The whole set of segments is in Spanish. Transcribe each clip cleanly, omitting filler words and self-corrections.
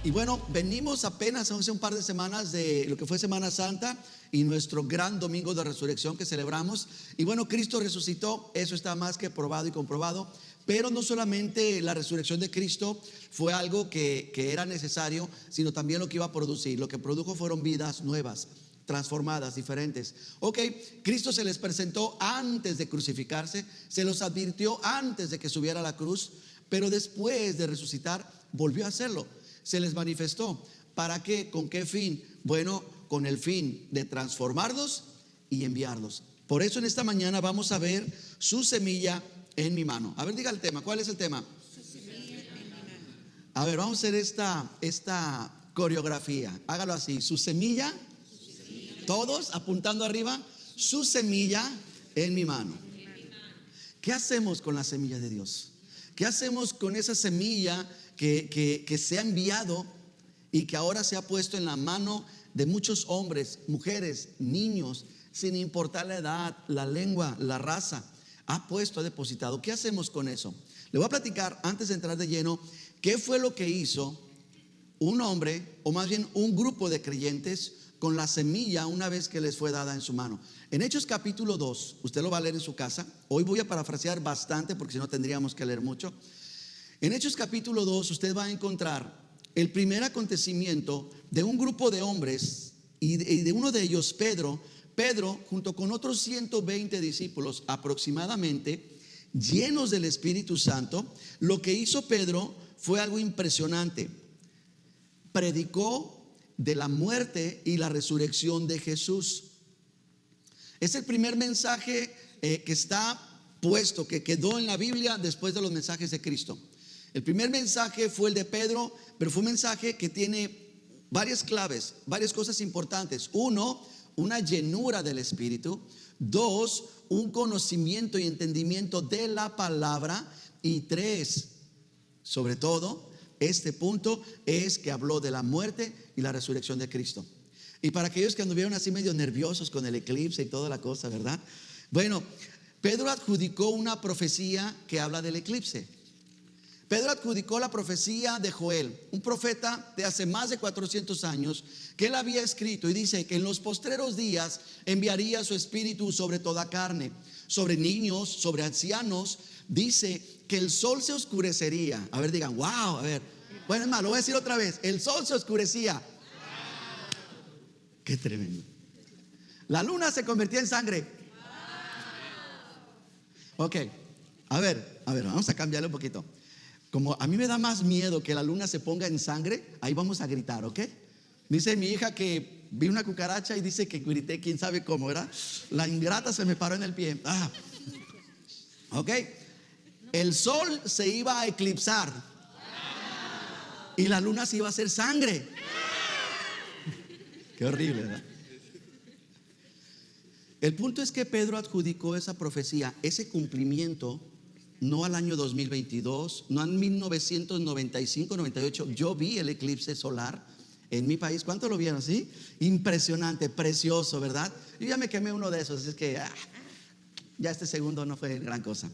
Y bueno, venimos apenas hace un par de semanas de lo que fue Semana Santa y nuestro gran domingo de resurrección que celebramos. Y bueno, Cristo resucitó, eso está más que probado y comprobado. Pero no solamente la resurrección de Cristo fue algo que era necesario, sino también lo que iba a producir. Lo que produjo fueron vidas nuevas, transformadas, diferentes. Ok, Cristo se les presentó antes de crucificarse, se los advirtió antes de que subiera a la cruz, pero después de resucitar volvió a hacerlo. Se les manifestó. ¿Para qué? ¿Con qué fin? Bueno, con el fin de transformarlos y enviarlos. Por eso en esta mañana vamos a ver su semilla en mi mano. A ver, diga el tema. ¿Cuál es el tema? Su semilla en mi mano. A ver, vamos a hacer esta coreografía. Hágalo así. Su semilla. Todos apuntando arriba. Su semilla en mi mano. ¿Qué hacemos con la semilla de Dios? ¿Qué hacemos con esa semilla que se ha enviado y que ahora se ha puesto en la mano de muchos hombres, mujeres, niños, sin importar la edad, la lengua, la raza? Ha depositado. ¿Qué hacemos con eso? Le voy a platicar antes de entrar de lleno qué fue lo que hizo un hombre, o más bien un grupo de creyentes, con la semilla una vez que les fue dada en su mano. En Hechos capítulo 2, usted lo va a leer en su casa. Hoy voy a parafrasear bastante porque si no tendríamos que leer mucho. En Hechos capítulo 2 usted va a encontrar el primer acontecimiento de un grupo de hombres y de uno de ellos, Pedro, junto con otros 120 discípulos aproximadamente, llenos del Espíritu Santo. Lo que hizo Pedro fue algo impresionante. Predicó de la muerte y la resurrección de Jesús. Es el primer mensaje que está puesto, que quedó en la Biblia después de los mensajes de Cristo. El primer mensaje fue el de Pedro, pero fue un mensaje que tiene varias claves, varias cosas importantes. Uno, una llenura del Espíritu. Dos, un conocimiento y entendimiento de la palabra. Y tres, sobre todo, este punto es que habló de la muerte y la resurrección de Cristo. Y para aquellos que anduvieron así medio nerviosos con el eclipse y toda la cosa, ¿verdad? Bueno, Pedro adjudicó una profecía que habla del eclipse. Pedro adjudicó la profecía de Joel, un profeta de hace más de 400 años, que él había escrito, y dice que en los postreros días enviaría su espíritu sobre toda carne, sobre niños, sobre ancianos. Dice que el sol se oscurecería. A ver, digan, wow, a ver. Bueno, es más, lo voy a decir otra vez. El sol se oscurecía. Qué tremendo. La luna se convertía en sangre. Ok, a ver, vamos a cambiarle un poquito. Como a mí me da más miedo que la luna se ponga en sangre, ahí vamos a gritar, ¿ok? Dice mi hija que vi una cucaracha y dice que grité, quién sabe cómo, ¿verdad? La ingrata se me paró en el pie. Ok, el sol se iba a eclipsar y la luna se iba a hacer sangre. Qué horrible, ¿verdad? El punto es que Pedro adjudicó esa profecía, ese cumplimiento, no al año 2022, no en 1995, 98. Yo vi el eclipse solar en mi país. ¿Cuántos lo vieron? ¿Sí? Impresionante, precioso, ¿verdad? Yo ya me quemé uno de esos, es que ya este segundo no fue gran cosa.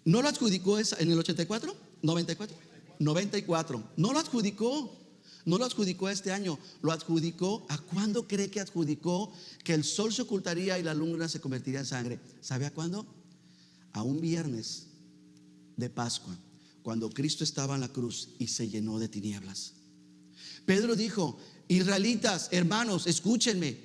¿No lo adjudicó en el 84? ¿94? 94. No lo adjudicó. No lo adjudicó este año, lo adjudicó. ¿A cuándo cree que adjudicó que el sol se ocultaría y la luna se convertiría en sangre? ¿Sabe a cuándo? A un viernes de Pascua, cuando Cristo estaba en la cruz y se llenó de tinieblas. Pedro dijo: israelitas, hermanos, escúchenme.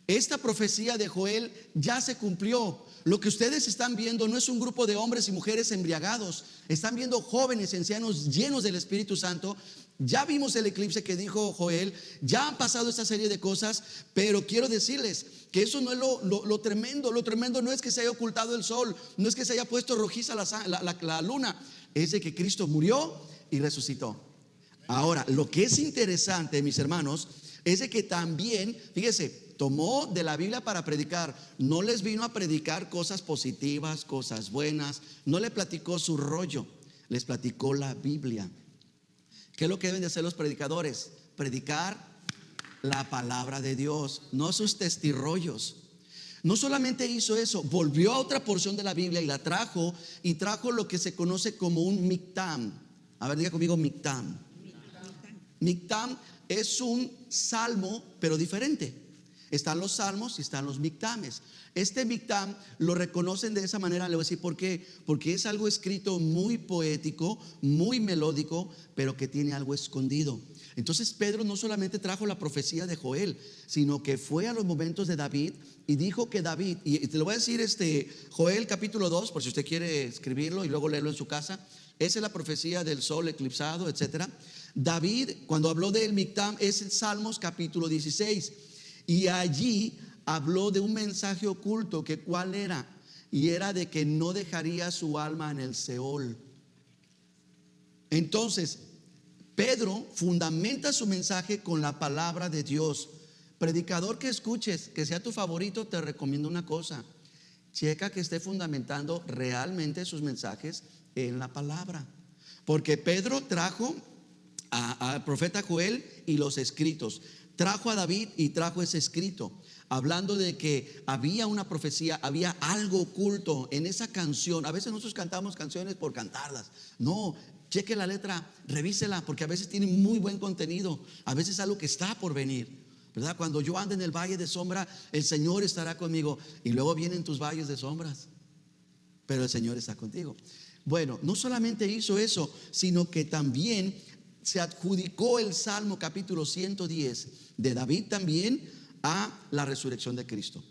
Esta profecía de Joel ya se cumplió. Lo que ustedes están viendo no es un grupo de hombres y mujeres embriagados. Están viendo jóvenes y ancianos llenos del Espíritu Santo. Ya vimos el eclipse que dijo Joel. Ya han pasado esta serie de cosas. Pero quiero decirles que eso no es lo tremendo. Lo tremendo no es que se haya ocultado el sol, no es que se haya puesto rojiza la luna. Es de que Cristo murió y resucitó. Ahora, lo que es interesante, mis hermanos, es de que también, fíjese, tomó de la Biblia para predicar. No les vino a predicar cosas positivas, cosas buenas. No le platicó su rollo, les platicó la Biblia. ¿Qué es lo que deben de hacer los predicadores? Predicar la palabra de Dios, no sus testirrollos. No solamente hizo eso, volvió a otra porción de la Biblia y la trajo, y trajo lo que se conoce como un mictam. A ver, diga conmigo, mictam. Mictam es un salmo, pero diferente. Están los salmos y están los mictames. Este mictam lo reconocen de esa manera. Le voy a decir por qué. Porque es algo escrito muy poético, muy melódico, pero que tiene algo escondido. Entonces Pedro no solamente trajo la profecía de Joel, sino que fue a los momentos de David y dijo que David, y te lo voy a decir, Joel capítulo 2, por si usted quiere escribirlo y luego leerlo en su casa. Esa es la profecía del sol eclipsado, etcétera. David, cuando habló del mictam, es en Salmos capítulo 16. Y allí habló de un mensaje oculto, que cuál era, y era de que no dejaría su alma en el Seol. Entonces Pedro fundamenta su mensaje con la palabra de Dios. Predicador que escuches, que sea tu favorito, te recomiendo una cosa: checa que esté fundamentando realmente sus mensajes en la palabra. Porque Pedro trajo al profeta Joel y los escritos, trajo a David y trajo ese escrito, hablando de que había una profecía, había algo oculto en esa canción. A veces nosotros cantamos canciones por cantarlas. No, cheque la letra, revísela, porque a veces tiene muy buen contenido. A veces es algo que está por venir, ¿verdad? Cuando yo ande en el valle de sombra, el Señor estará conmigo. Y luego vienen tus valles de sombras, pero el Señor está contigo. Bueno, no solamente hizo eso, sino que también se adjudicó el Salmo capítulo 110 de David también a la resurrección de Cristo.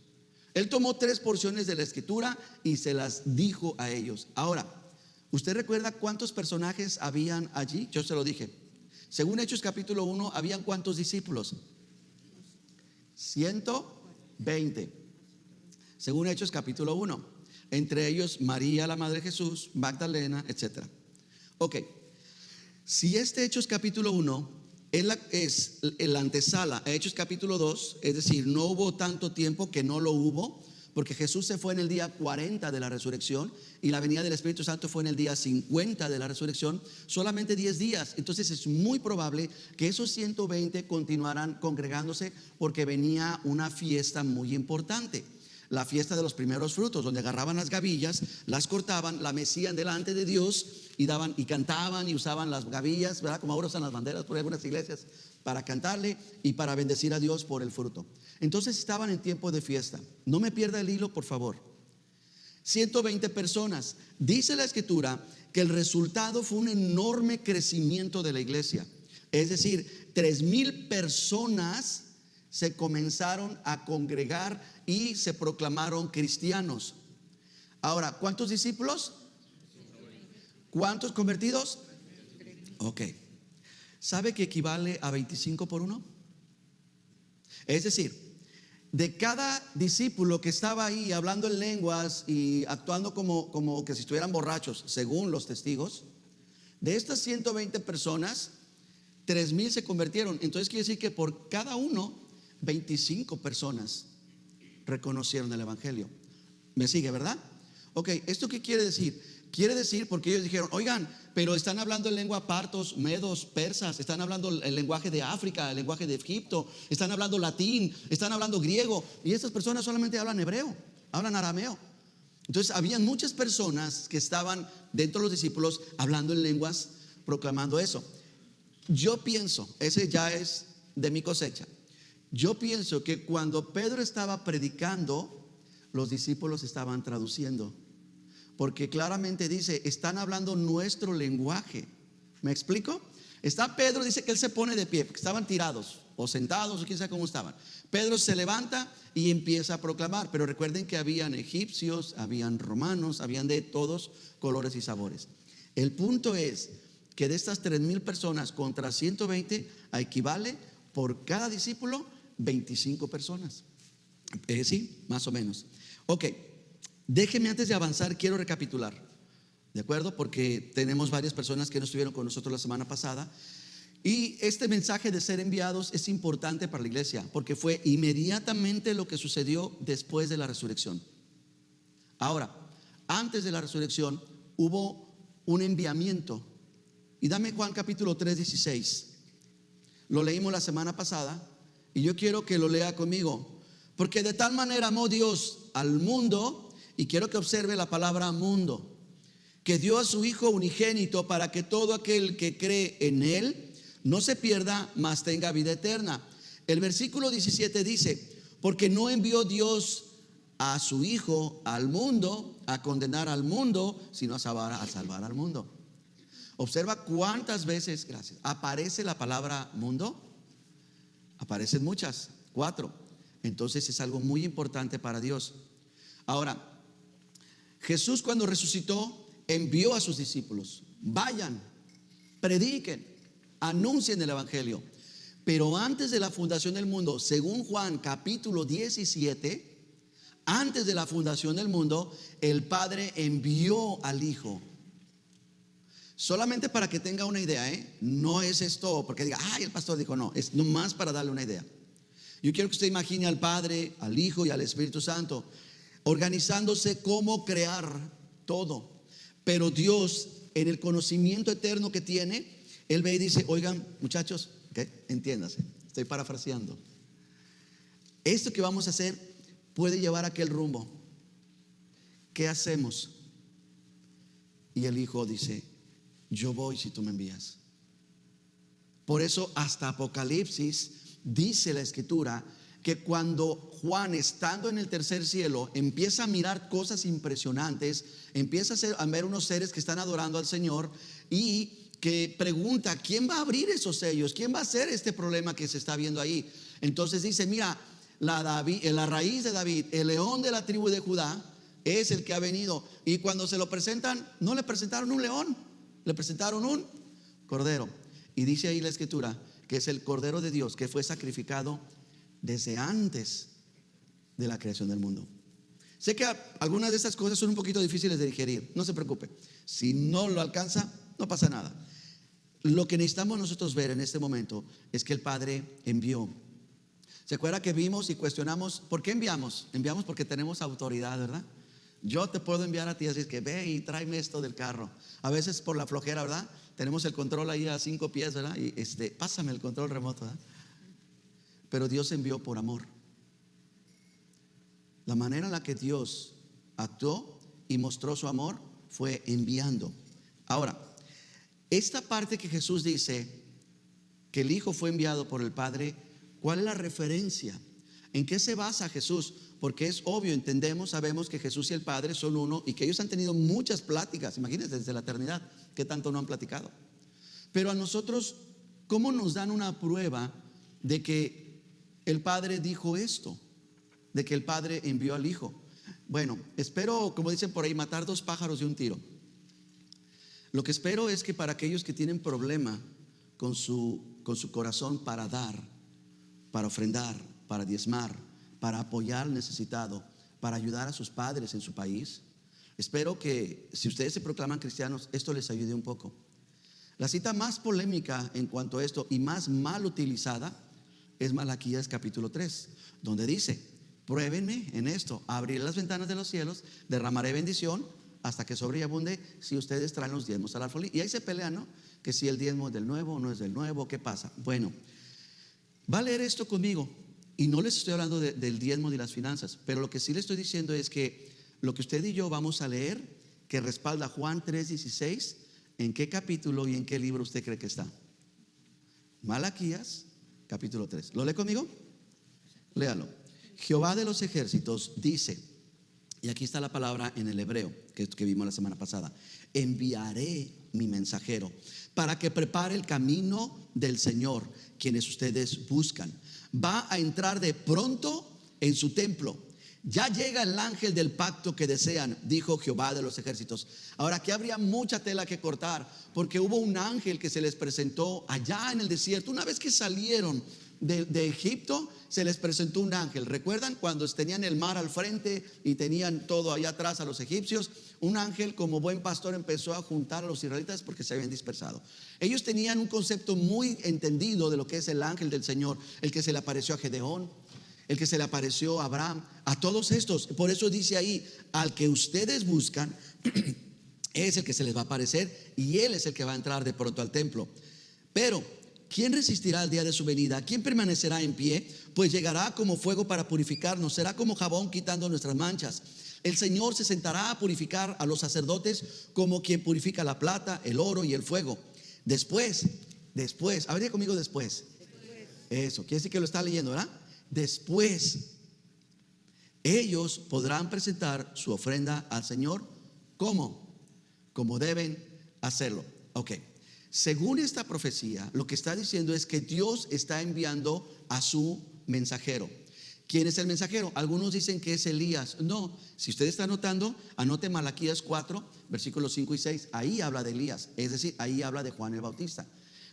Él tomó 3 porciones de la escritura y se las dijo a ellos. Ahora, ¿usted recuerda cuántos personajes habían allí? Yo se lo dije. Según Hechos capítulo 1, ¿habían cuántos discípulos? 120. Según Hechos capítulo 1, entre ellos María, la madre de Jesús, Magdalena, etc. Ok. Si Hechos capítulo 1 es la antesala a Hechos capítulo 2, es decir, no hubo tanto tiempo que no lo hubo, porque Jesús se fue en el día 40 de la resurrección y la venida del Espíritu Santo fue en el día 50 de la resurrección, solamente 10 días. Entonces es muy probable que esos 120 continuaran congregándose, porque venía una fiesta muy importante. La fiesta de los primeros frutos, donde agarraban las gavillas, las cortaban, la mecían delante de Dios y daban y cantaban y usaban las gavillas, ¿verdad? Como ahora usan las banderas por algunas iglesias, para cantarle y para bendecir a Dios por el fruto. Entonces estaban en tiempo de fiesta. No me pierda el hilo, por favor. 120 personas. Dice la escritura que el resultado fue un enorme crecimiento de la iglesia. Es decir, 3,000 personas se comenzaron a congregar y se proclamaron cristianos. Ahora, ¿cuántos discípulos? ¿Cuántos convertidos? Ok. ¿Sabe que equivale a 25 por 1? Es decir, de cada discípulo que estaba ahí hablando en lenguas y actuando como que si estuvieran borrachos, según los testigos, de estas 120 personas, 3,000 se convirtieron. Entonces quiere decir que por cada uno, 25 personas reconocieron el evangelio. ¿Me sigue, verdad? Ok, ¿esto qué quiere decir? Quiere decir, porque ellos dijeron: oigan, pero están hablando en lengua partos, medos, persas, están hablando el lenguaje de África, el lenguaje de Egipto, están hablando latín, están hablando griego, y estas personas solamente hablan hebreo, hablan arameo. Entonces habían muchas personas que estaban dentro de los discípulos hablando en lenguas, proclamando eso. Yo pienso, ese ya es de mi cosecha, yo pienso que cuando Pedro estaba predicando, los discípulos estaban traduciendo, porque claramente dice: están hablando nuestro lenguaje. ¿Me explico? Está Pedro, dice que él se pone de pie, porque estaban tirados o sentados o quién sabe cómo estaban. Pedro se levanta y empieza a proclamar, pero recuerden que habían egipcios, habían romanos, habían de todos colores y sabores. El punto es que de estas 3,000 personas contra 120 equivale por cada discípulo 25 personas. Sí, más o menos. Ok, déjeme, antes de avanzar, quiero recapitular, ¿de acuerdo? Porque tenemos varias personas que no estuvieron con nosotros la semana pasada. Y este mensaje de ser enviados es importante para la iglesia, porque fue inmediatamente lo que sucedió después de la resurrección. Ahora, antes de la resurrección hubo un enviamiento. Y dame Juan capítulo 3, 16. Lo leímos la semana pasada y yo quiero que lo lea conmigo. Porque de tal manera amó Dios al mundo, y quiero que observe la palabra mundo, que dio a su Hijo unigénito, para que todo aquel que cree en Él no se pierda, mas tenga vida eterna. El versículo 17 dice: porque no envió Dios a su Hijo al mundo a condenar al mundo, sino a salvar al mundo. Observa cuántas veces, gracias, aparece la palabra mundo. Aparecen muchas, 4. Entonces es algo muy importante para Dios. Ahora, Jesús, cuando resucitó, envió a sus discípulos: vayan, prediquen, anuncien el evangelio. Pero antes de la fundación del mundo, según Juan capítulo 17, antes de la fundación del mundo, el Padre envió al Hijo. Solamente para que tenga una idea, no es esto porque diga, ay, el pastor dijo. No, es nomás para darle una idea. Yo quiero que usted imagine al Padre, al Hijo y al Espíritu Santo organizándose cómo crear todo. Pero Dios, en el conocimiento eterno que tiene, Él ve y dice: oigan, muchachos, entiéndase, estoy parafraseando, esto que vamos a hacer puede llevar a aquel rumbo. ¿Qué hacemos? Y el Hijo dice: yo voy si tú me envías. Por eso hasta Apocalipsis dice la Escritura que cuando Juan, estando en el tercer cielo, empieza a mirar cosas impresionantes, empieza a ver unos seres que están adorando al Señor, y que pregunta: ¿quién va a abrir esos sellos? ¿Quién va a hacer este problema que se está viendo ahí? Entonces dice: mira, la raíz de David, el león de la tribu de Judá, es el que ha venido. Y cuando se lo presentan, no le presentaron un león, le presentaron un cordero. Y dice ahí la Escritura que es el Cordero de Dios que fue sacrificado desde antes de la creación del mundo. Sé que algunas de estas cosas son un poquito difíciles de digerir, no se preocupe. Si no lo alcanza, no pasa nada. Lo que necesitamos nosotros ver en este momento es que el Padre envió. ¿Se acuerda que vimos y cuestionamos por qué enviamos? Enviamos porque tenemos autoridad, ¿verdad? Yo te puedo enviar a ti, así es que ve y tráeme esto del carro. A veces por la flojera, ¿verdad? Tenemos el control ahí a 5 pies, ¿verdad? Y pásame el control remoto, ¿verdad? Pero Dios envió por amor. La manera en la que Dios actuó y mostró su amor fue enviando. Ahora, esta parte que Jesús dice que el Hijo fue enviado por el Padre, ¿cuál es la referencia? ¿En qué se basa Jesús? Porque es obvio, entendemos, sabemos que Jesús y el Padre son uno y que ellos han tenido muchas pláticas. Imagínense, desde la eternidad, ¿qué tanto no han platicado? Pero a nosotros, ¿cómo nos dan una prueba de que el Padre dijo esto? De que el Padre envió al Hijo. Bueno, espero, como dicen por ahí, matar 2 pájaros de un tiro. Lo que espero es que para aquellos que tienen problema con su corazón para dar, para ofrendar, para diezmar, para apoyar al necesitado, para ayudar a sus padres en su país, espero que si ustedes se proclaman cristianos, esto les ayude un poco. La cita más polémica en cuanto a esto y más mal utilizada es Malaquías capítulo 3, donde dice: pruébenme en esto, abriré las ventanas de los cielos, derramaré bendición hasta que sobreabunde si ustedes traen los diezmos al alfolí. Y ahí se pelean, ¿no? Que si el diezmo es del nuevo o no es del nuevo, ¿qué pasa? Bueno, va a leer esto conmigo. Y no les estoy hablando del diezmo ni las finanzas, pero lo que sí les estoy diciendo es que lo que usted y yo vamos a leer, que respalda Juan 3:16, ¿en qué capítulo y en qué libro usted cree que está? Malaquías capítulo 3. ¿Lo lee conmigo? Léalo. Jehová de los ejércitos dice, y aquí está la palabra en el hebreo que vimos la semana pasada: enviaré mi mensajero para que prepare el camino del Señor, quienes ustedes buscan. Va a entrar de pronto en su templo. Ya llega el ángel del pacto que desean, dijo Jehová de los ejércitos. Ahora, aquí habría mucha tela que cortar, porque hubo un ángel que se les presentó allá en el desierto. Una vez que salieron de Egipto, se les presentó un ángel. ¿Recuerdan cuando tenían el mar al frente y tenían todo allá atrás a los egipcios? Un ángel, como buen pastor, empezó a juntar a los israelitas porque se habían dispersado. Ellos tenían un concepto muy entendido de lo que es el ángel del Señor, el que se le apareció a Gedeón, el que se le apareció a Abraham, a todos estos. Por eso dice ahí: al que ustedes buscan es el que se les va a aparecer, y él es el que va a entrar de pronto al templo. Pero ¿quién resistirá al día de su venida? ¿Quién permanecerá en pie? Pues llegará como fuego para purificarnos, será como jabón quitando nuestras manchas. El Señor se sentará a purificar a los sacerdotes como quien purifica la plata, el oro y el fuego. Después Después, a ver, diga conmigo después. Eso, quiere decir que lo está leyendo, ¿verdad? Después, ellos podrán presentar su ofrenda al Señor. ¿Cómo? Como deben hacerlo. Ok. Según esta profecía, lo que está diciendo es que Dios está enviando a su mensajero. ¿Quién es el mensajero? Algunos dicen que es Elías. No, si usted está anotando, anote Malaquías 4, versículos 5 y 6. Ahí habla de Elías, es decir, ahí habla de Juan el Bautista.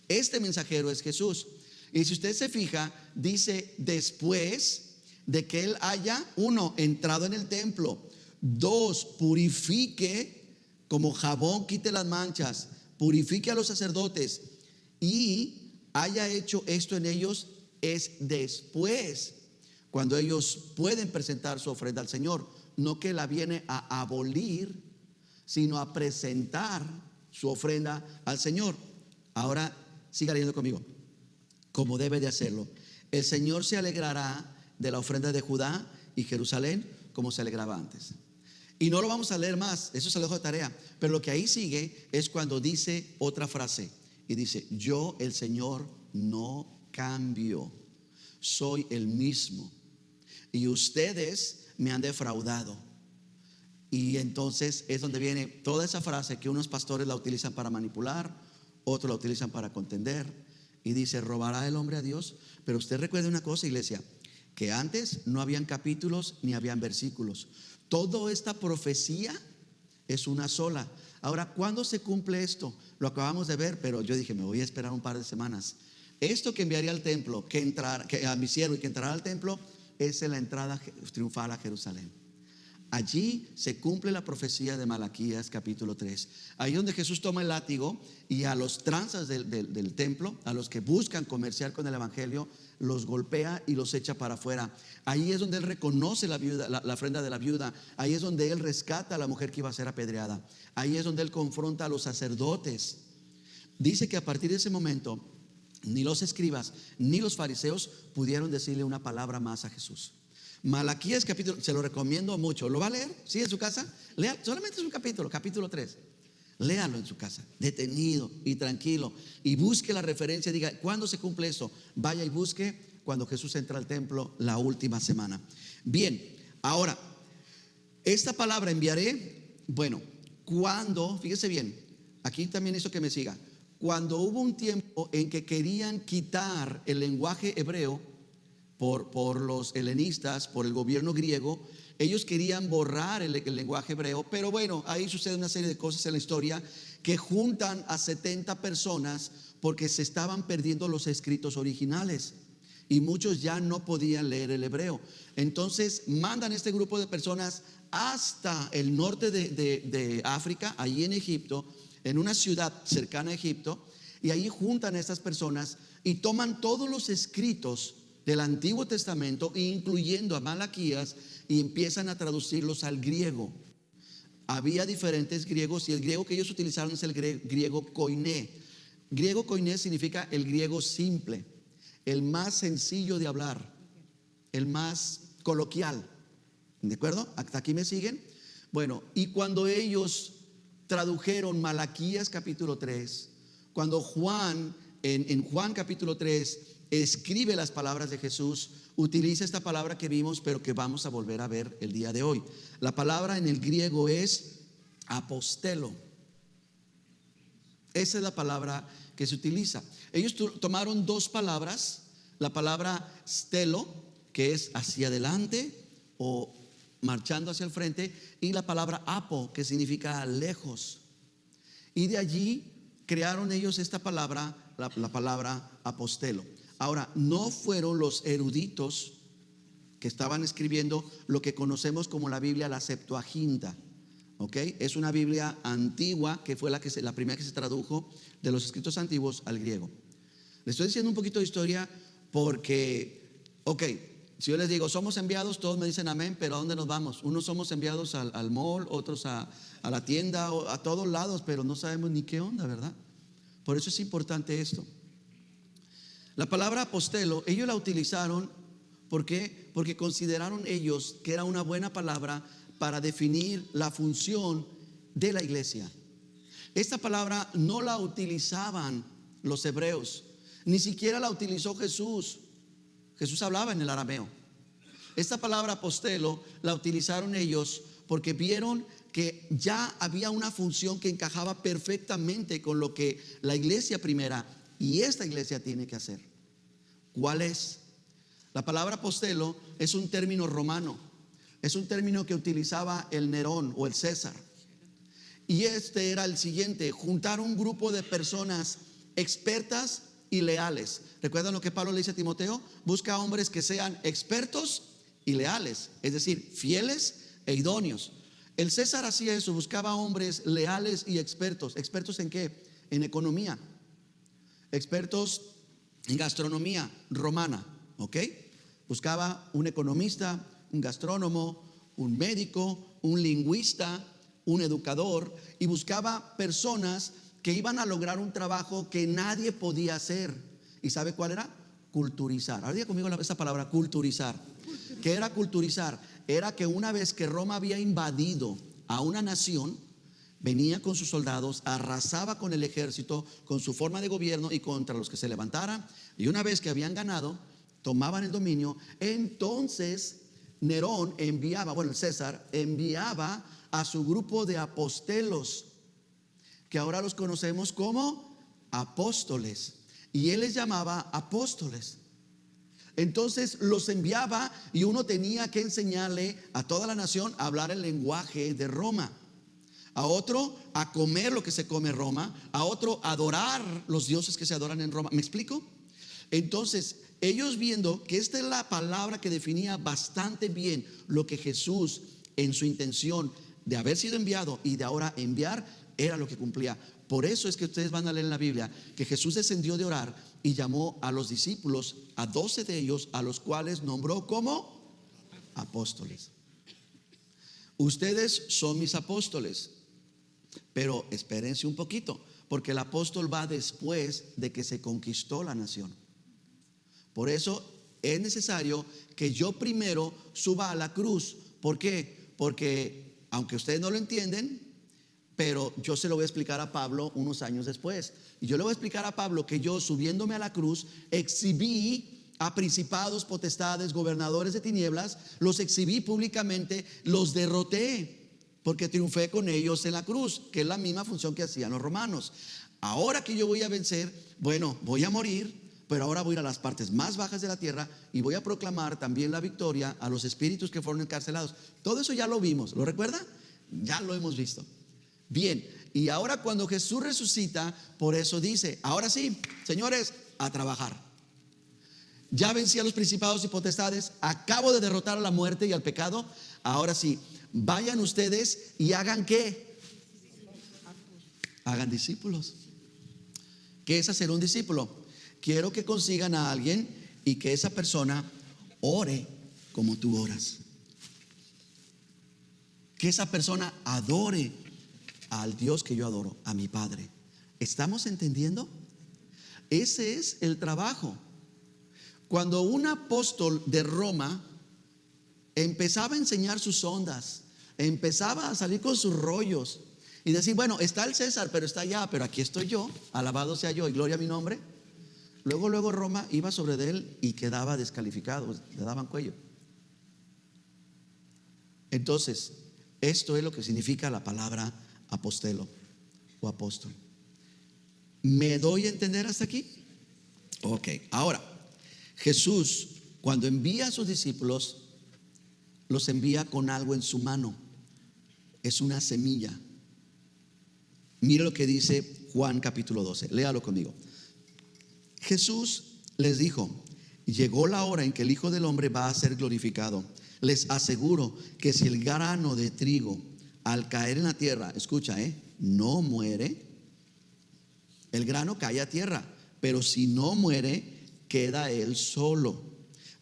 Este mensajero es Jesús. Y si usted se fija, dice después de que él haya, 1, entrado en el templo, 2, purifique como jabón, quite las manchas, purifique a los sacerdotes y haya hecho esto en ellos, es después cuando ellos pueden presentar su ofrenda al Señor. No que la viene a abolir, sino a presentar su ofrenda al Señor. Ahora siga leyendo conmigo, como debe de hacerlo. El Señor se alegrará de la ofrenda de Judá y Jerusalén como se alegraba antes. Y no lo vamos a leer más, eso se lo dejo de tarea. Pero lo que ahí sigue es cuando dice otra frase. Y dice, yo el Señor no cambio, soy el mismo. Y ustedes me han defraudado. Y entonces es donde viene toda esa frase que unos pastores la utilizan para manipular, otros la utilizan para contender. Y dice, ¿robará el hombre a Dios? Pero usted recuerde una cosa, iglesia, que antes no habían capítulos ni habían versículos. Toda esta profecía es una sola. Ahora, ¿cuándo se cumple esto? Lo acabamos de ver, pero yo dije, me voy a esperar un par de semanas. Esto que enviaría al templo, que a mi siervo y que entrará al templo, es en la entrada triunfal a Jerusalén. Allí se cumple la profecía de Malaquías capítulo 3. Ahí donde Jesús toma el látigo y a los tranzas del templo, a los que buscan comerciar con el evangelio, los golpea y los echa para afuera. Ahí es donde él reconoce la ofrenda de la viuda. Ahí es donde él rescata a la mujer que iba a ser apedreada. Ahí es donde él confronta a los sacerdotes. Dice que a partir de ese momento ni los escribas ni los fariseos pudieron decirle una palabra más a Jesús. Malaquías capítulo, se lo recomiendo mucho. ¿Lo va a leer? ¿Sí? En su casa. Lea, solamente es un capítulo 3. Léalo en su casa, detenido y tranquilo, y busque la referencia. Diga, ¿cuándo se cumple eso? Vaya y busque cuando Jesús entra al templo la última semana. Bien, ahora, esta palabra enviaré. Bueno, cuando, fíjese bien, aquí también hizo que me siga. Cuando hubo un tiempo en que querían quitar el lenguaje hebreo por los helenistas, por el gobierno griego, ellos querían borrar el lenguaje hebreo. Pero bueno, ahí sucede una serie de cosas en la historia que juntan a 70 personas porque se estaban perdiendo los escritos originales y muchos ya no podían leer el hebreo. Entonces mandan este grupo de personas hasta el norte de África, allí en Egipto, en una ciudad cercana a Egipto, y ahí juntan a estas personas y toman todos los escritos del Antiguo Testamento, incluyendo a Malaquías, y empiezan a traducirlos al griego. Había diferentes griegos y el griego que ellos utilizaron es el griego koiné. Griego koiné significa el griego simple, el más sencillo de hablar, el más coloquial. ¿De acuerdo? ¿Hasta aquí me siguen? Bueno, y cuando ellos tradujeron Malaquías capítulo 3, cuando Juan, en Juan capítulo 3, escribe las palabras de Jesús, utiliza esta palabra que vimos, pero que vamos a volver a ver el día de hoy. La palabra en el griego es apostelo. Esa es la palabra que se utiliza. Ellos tomaron dos palabras, la palabra stelo, que es hacia adelante o marchando hacia el frente, y la palabra apo, que significa lejos. Y de allí crearon ellos esta palabra, la palabra apostelo. Ahora, no fueron los eruditos que estaban escribiendo lo que conocemos como la Biblia, la Septuaginta. ¿Ok? Es una Biblia antigua que fue la primera que se tradujo de los escritos antiguos al griego. Les estoy diciendo un poquito de historia porque, ok, si yo les digo somos enviados, todos me dicen amén, pero ¿a dónde nos vamos? Unos somos enviados al mall, otros a la tienda, a todos lados, pero no sabemos ni qué onda, ¿verdad? Por eso es importante esto. La palabra apostelo, ellos la utilizaron, ¿por qué? Porque consideraron ellos que era una buena palabra para definir la función de la iglesia. Esta palabra no la utilizaban los hebreos. Ni siquiera la utilizó Jesús. Jesús hablaba en el arameo. Esta palabra apostelo la utilizaron ellos porque vieron que ya había una función que encajaba perfectamente con lo que la iglesia primera y esta iglesia tiene que hacer. ¿Cuál es? La palabra apostelo es un término romano. Es un término que utilizaba el Nerón o el César. Y este era el siguiente: juntar un grupo de personas expertas y leales. ¿Recuerdan lo que Pablo le dice a Timoteo? Busca hombres que sean expertos y leales, es decir, fieles e idóneos. El César hacía eso, buscaba hombres leales y expertos. ¿Expertos en qué? En economía, expertos en gastronomía romana, ¿ok? Buscaba un economista, un gastrónomo, un médico, un lingüista, un educador, y buscaba personas que iban a lograr un trabajo que nadie podía hacer. ¿Y sabe cuál era? Culturizar. Ahora diga conmigo esa palabra, culturizar. ¿Qué era culturizar? Era que una vez que Roma había invadido a una nación, venía con sus soldados, arrasaba con el ejército, con su forma de gobierno y contra los que se levantaran. Y una vez que habían ganado, tomaban el dominio. Entonces Nerón enviaba, el César enviaba a su grupo de apostelos, que ahora los conocemos como apóstoles, y él les llamaba apóstoles. Entonces los enviaba y uno tenía que enseñarle a toda la nación a hablar el lenguaje de Roma, a otro a comer lo que se come en Roma, a otro a adorar los dioses que se adoran en Roma. ¿Me explico? Entonces ellos, viendo que esta es la palabra que definía bastante bien lo que Jesús, en su intención de haber sido enviado y de ahora enviar, era lo que cumplía. Por eso es que ustedes van a leer en la Biblia que Jesús descendió de orar y llamó a los discípulos, a 12 de ellos, a los cuales nombró como apóstoles. Ustedes son mis apóstoles, pero espérense un poquito, porque el apóstol va después de que se conquistó la nación. Por eso es necesario que yo primero suba a la cruz. ¿Por qué? Porque aunque ustedes no lo entienden, pero yo se lo voy a explicar a Pablo unos años después. Y yo le voy a explicar a Pablo que yo, subiéndome a la cruz, exhibí a principados, potestades, gobernadores de tinieblas. Los exhibí públicamente, los derroté, porque triunfé con ellos en la cruz, que es la misma función que hacían los romanos. Ahora que yo voy a vencer, voy a morir, pero ahora voy a ir a las partes más bajas de la tierra y voy a proclamar también la victoria a los espíritus que fueron encarcelados. Todo eso ya lo vimos, ¿lo recuerda? Ya lo hemos visto. Bien, y ahora cuando Jesús resucita, por eso dice: ahora sí, señores, a trabajar. Ya vencí a los principados y potestades, acabo de derrotar a la muerte y al pecado. Ahora sí, vayan ustedes y hagan ¿qué? Hagan discípulos. ¿Qué es hacer un discípulo? Quiero que consigan a alguien y que esa persona ore como tú oras. Que esa persona adore al Dios que yo adoro, a mi Padre. ¿Estamos entendiendo? Ese es el trabajo. Cuando un apóstol de Roma empezaba a enseñar sus ondas, empezaba a salir con sus rollos y decir: bueno, está el César, pero está allá, pero aquí estoy yo, alabado sea yo y gloria a mi nombre. Luego Roma iba sobre de él y quedaba descalificado, le daban cuello. Entonces, esto es lo que significa la palabra apostelo o apóstol. ¿Me doy a entender hasta aquí? Ok, ahora Jesús, cuando envía a sus discípulos, los envía con algo en su mano. Es una semilla. Mire lo que dice Juan capítulo 12, léalo conmigo. Jesús les dijo: llegó la hora en que el Hijo del Hombre va a ser glorificado. Les aseguro que si el grano de trigo al caer en la tierra, escucha, no muere, el grano cae a tierra, pero si no muere, queda él solo.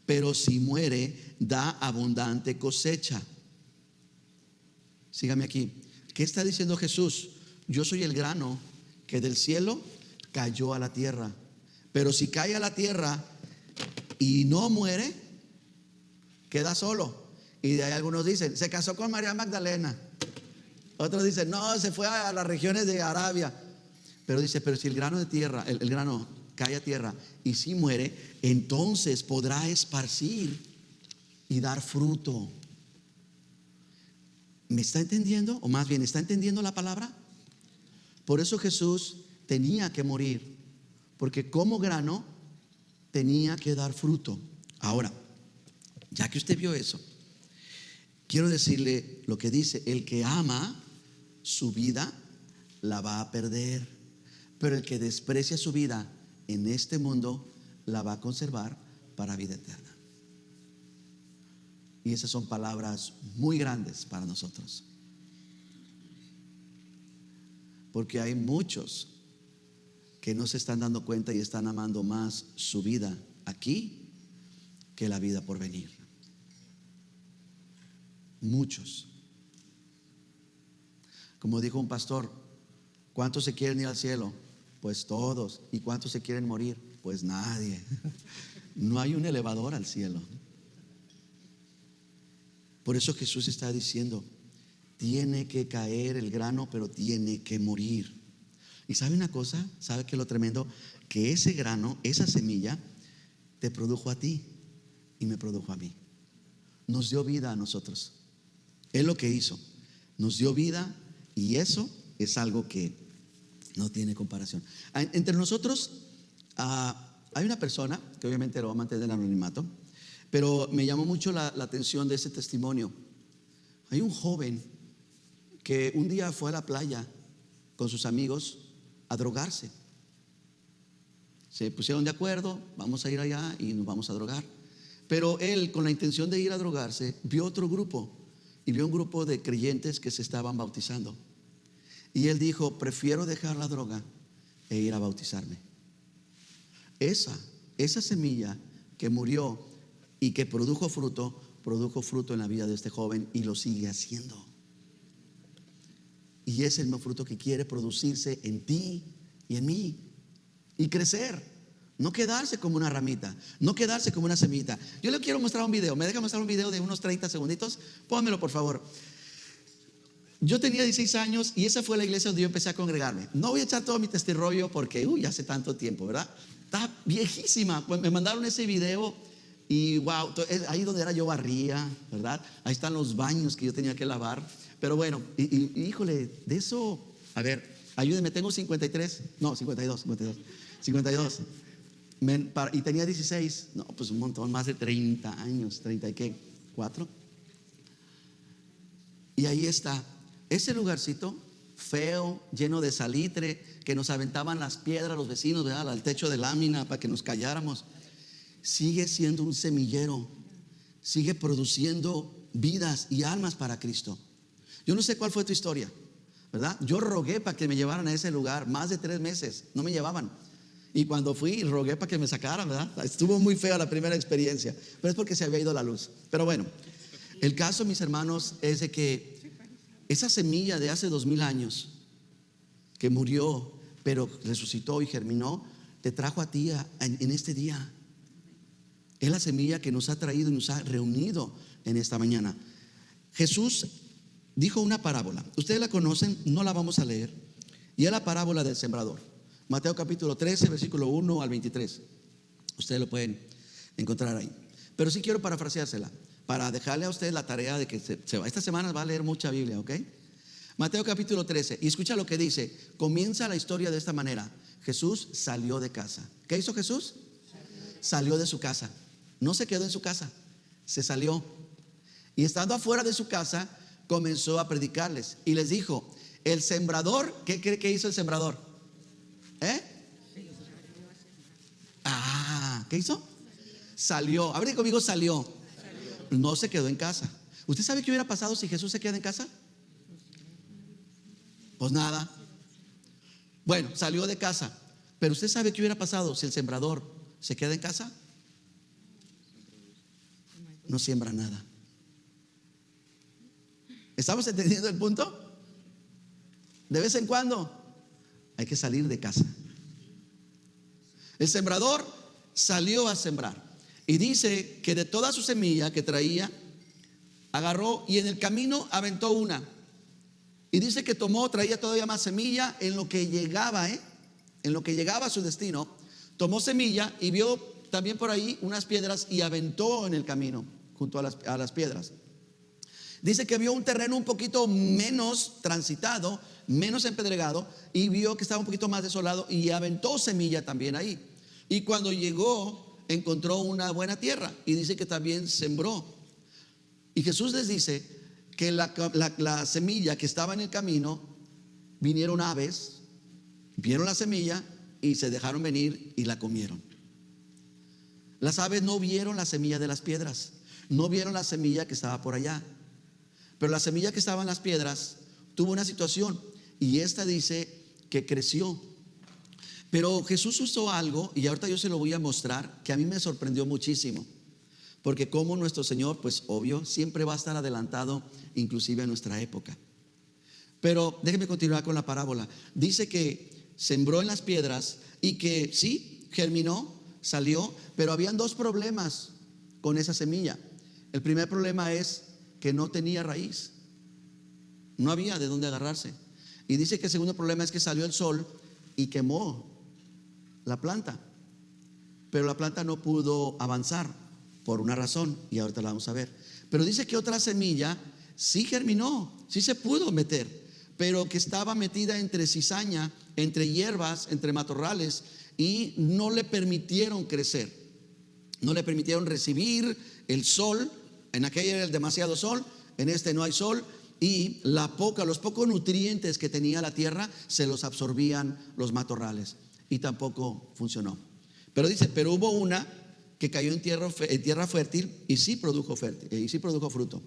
Pero si muere, da abundante cosecha. Sígame aquí. ¿Qué está diciendo Jesús? Yo soy el grano que del cielo cayó a la tierra. Pero si cae a la tierra y no muere, queda solo. Y de ahí algunos dicen: se casó con María Magdalena. Otros dicen: no, se fue a las regiones de Arabia. Pero dice, pero si el grano de tierra, el grano cae a tierra y si muere, entonces podrá esparcir y dar fruto. ¿Me está entendiendo? O más bien, ¿está entendiendo la palabra? Por eso Jesús tenía que morir, porque como grano tenía que dar fruto. Ahora, ya que usted vio eso, quiero decirle lo que dice: el que ama su vida la va a perder, pero el que desprecia su vida en este mundo la va a conservar para vida eterna. Y esas son palabras muy grandes para nosotros, porque hay muchos que no se están dando cuenta y están amando más su vida aquí que la vida por venir. Muchos. Como dijo un pastor, ¿cuántos se quieren ir al cielo? Pues todos. ¿Y cuántos se quieren morir? Pues nadie. No hay un elevador al cielo. Por eso Jesús está diciendo, tiene que caer el grano, pero tiene que morir. ¿Y sabe una cosa? ¿Sabe qué es lo tremendo? Que ese grano, esa semilla, te produjo a ti y me produjo a mí. Nos dio vida a nosotros. Es lo que hizo. Nos dio vida, y eso es algo que no tiene comparación. Entre nosotros hay una persona que obviamente lo va a mantener en el anonimato, pero me llamó mucho la atención de ese testimonio. Hay un joven que un día fue a la playa con sus amigos a drogarse. Se pusieron de acuerdo, vamos a ir allá y nos vamos a drogar. Pero él, con la intención de ir a drogarse, vio otro grupo, y vio un grupo de creyentes que se estaban bautizando. Y él dijo, prefiero dejar la droga e ir a bautizarme. Esa semilla que murió y que produjo fruto en la vida de este joven, y lo sigue haciendo. Y es el mismo fruto que quiere producirse en ti y en mí, y crecer. No quedarse como una ramita, no quedarse como una semillita. Yo le quiero mostrar un video. ¿Me deja mostrar un video de unos 30 segunditos? Pónmelo, por favor. Yo tenía 16 años y esa fue la iglesia donde yo empecé a congregarme. No voy a echar todo mi testirollo porque hace tanto tiempo, ¿verdad? Está viejísima. Pues me mandaron ese video y wow, ahí donde era yo barría, ¿verdad? Ahí están los baños que yo tenía que lavar. Pero bueno, híjole, de eso, a ver, ayúdenme, tengo 52. Y tenía 16, no, pues un montón, más de 30 años, 30 y qué, 4. Y ahí está, ese lugarcito feo, lleno de salitre, que nos aventaban las piedras los vecinos, ¿verdad?, al techo de lámina para que nos calláramos. Sigue siendo un semillero, sigue produciendo vidas y almas para Cristo. Yo no sé cuál fue tu historia, ¿verdad? Yo rogué para que me llevaran a ese lugar más de 3 meses, no me llevaban. Y cuando fui, rogué para que me sacaran, ¿verdad? Estuvo muy fea la primera experiencia, pero es porque se había ido la luz. Pero bueno, el caso, mis hermanos, es de que esa semilla de hace 2000 años que murió, pero resucitó y germinó, te trajo a ti en este día. Es la semilla que nos ha traído y nos ha reunido en esta mañana. Jesús dijo una parábola. Ustedes la conocen, no la vamos a leer. Y es la parábola del sembrador. Mateo capítulo 13, versículo 1 al 23. Ustedes lo pueden encontrar ahí. Pero sí quiero parafraseársela para dejarle a ustedes la tarea de que esta semana va a leer mucha Biblia, ¿ok? Mateo capítulo 13. Y escucha lo que dice. Comienza la historia de esta manera. Jesús salió de casa. ¿Qué hizo Jesús? Salió de su casa. No se quedó en su casa, se salió. Y estando afuera de su casa, comenzó a predicarles. Y les dijo, el sembrador, ¿qué hizo el sembrador? ¿Qué hizo? Salió. Abre conmigo, salió. No se quedó en casa. ¿Usted sabe qué hubiera pasado si Jesús se queda en casa? Pues nada. Bueno, salió de casa. Pero ¿usted sabe qué hubiera pasado si el sembrador se queda en casa? No siembra nada. ¿Estamos entendiendo el punto? De vez en cuando hay que salir de casa. El sembrador salió a sembrar y dice que de toda su semilla que traía, agarró y en el camino aventó una. Y dice que traía todavía más semilla en lo que llegaba, en lo que llegaba a su destino, tomó semilla y vio también por ahí unas piedras y aventó en el camino junto a las piedras. Dice que vio un terreno un poquito menos transitado, menos empedregado, y vio que estaba un poquito más desolado y aventó semilla también ahí. Y cuando llegó, encontró una buena tierra y dice que también sembró. Y Jesús les dice que la semilla que estaba en el camino, vinieron aves, vieron la semilla y se dejaron venir y la comieron. Las aves no vieron la semilla de las piedras, no vieron la semilla que estaba por allá, pero la semilla que estaba en las piedras tuvo una situación, y esta dice que creció. Pero Jesús usó algo, y ahorita yo se lo voy a mostrar, que a mí me sorprendió muchísimo. Porque como nuestro Señor, pues obvio, siempre va a estar adelantado, inclusive a nuestra época. Pero déjenme continuar con la parábola. Dice que sembró en las piedras y que sí, germinó, salió, pero habían dos problemas con esa semilla. El primer problema es que no tenía raíz, no había de dónde agarrarse. Y dice que el segundo problema es que salió el sol y quemó la planta, pero la planta no pudo avanzar por una razón, y ahorita la vamos a ver. Pero dice que otra semilla sí germinó, sí se pudo meter, pero que estaba metida entre cizaña, entre hierbas, entre matorrales, y no le permitieron crecer, no le permitieron recibir el sol. En aquella era demasiado sol, en este no hay sol, y los pocos nutrientes que tenía la tierra se los absorbían los matorrales, y tampoco funcionó. Pero dice, pero hubo una que cayó en tierra fértil y sí produjo fruto.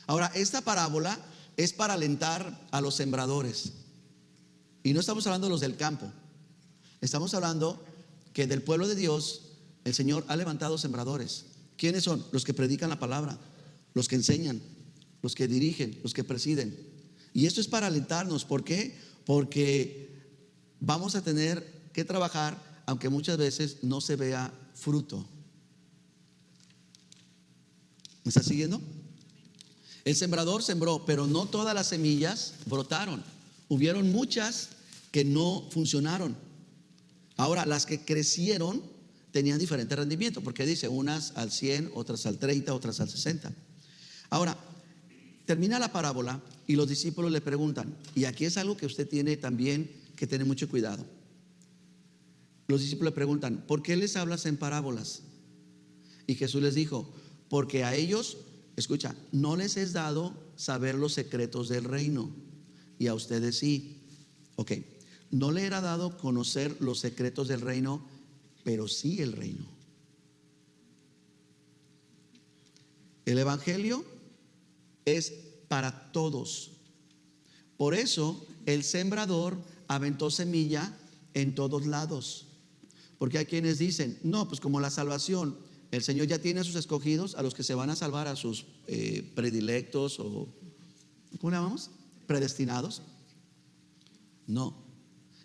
Ahora, esta parábola es para alentar a los sembradores, y no estamos hablando de los del campo, estamos hablando que del pueblo de Dios el Señor ha levantado sembradores. ¿Quiénes son? Los que predican la palabra, los que enseñan, los que dirigen, los que presiden. Y esto es para alentarnos. ¿Por qué? Porque vamos a tener que trabajar, aunque muchas veces no se vea fruto. ¿Me está siguiendo? El sembrador sembró, pero no todas las semillas brotaron. Hubieron muchas que no funcionaron. Ahora, las que crecieron tenían diferente rendimiento, porque dice unas al 100, otras al 30, otras al 60. Ahora, termina la parábola y los discípulos le preguntan, y aquí es algo que usted tiene también que tener mucho cuidado. Los discípulos le preguntan, ¿por qué les hablas en parábolas? Y Jesús les dijo, porque a ellos, escucha, no les es dado saber los secretos del reino, y a ustedes sí. Ok, no le era dado conocer los secretos del reino, pero sí el reino. El evangelio es para todos. Por eso el sembrador aventó semilla en todos lados. Porque hay quienes dicen, no, pues como la salvación, el Señor ya tiene a sus escogidos, a los que se van a salvar, a sus predilectos, o ¿cómo le llamamos? Predestinados. No,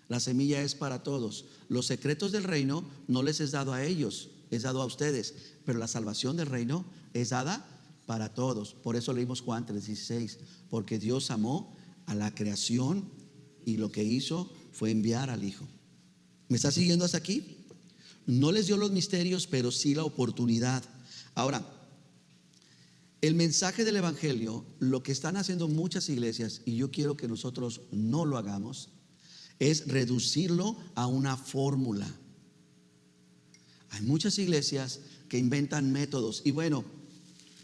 la semilla es para todos. Los secretos del reino no les es dado a ellos, es dado a ustedes, pero la salvación del reino es dada para todos. Por eso leímos Juan 3:16, porque Dios amó a la creación y lo que hizo fue enviar al Hijo. ¿Me está siguiendo hasta aquí? No les dio los misterios, pero sí la oportunidad. Ahora, el mensaje del evangelio, lo que están haciendo muchas iglesias, y yo quiero que nosotros no lo hagamos, es reducirlo a una fórmula. Hay muchas iglesias que inventan métodos, y bueno,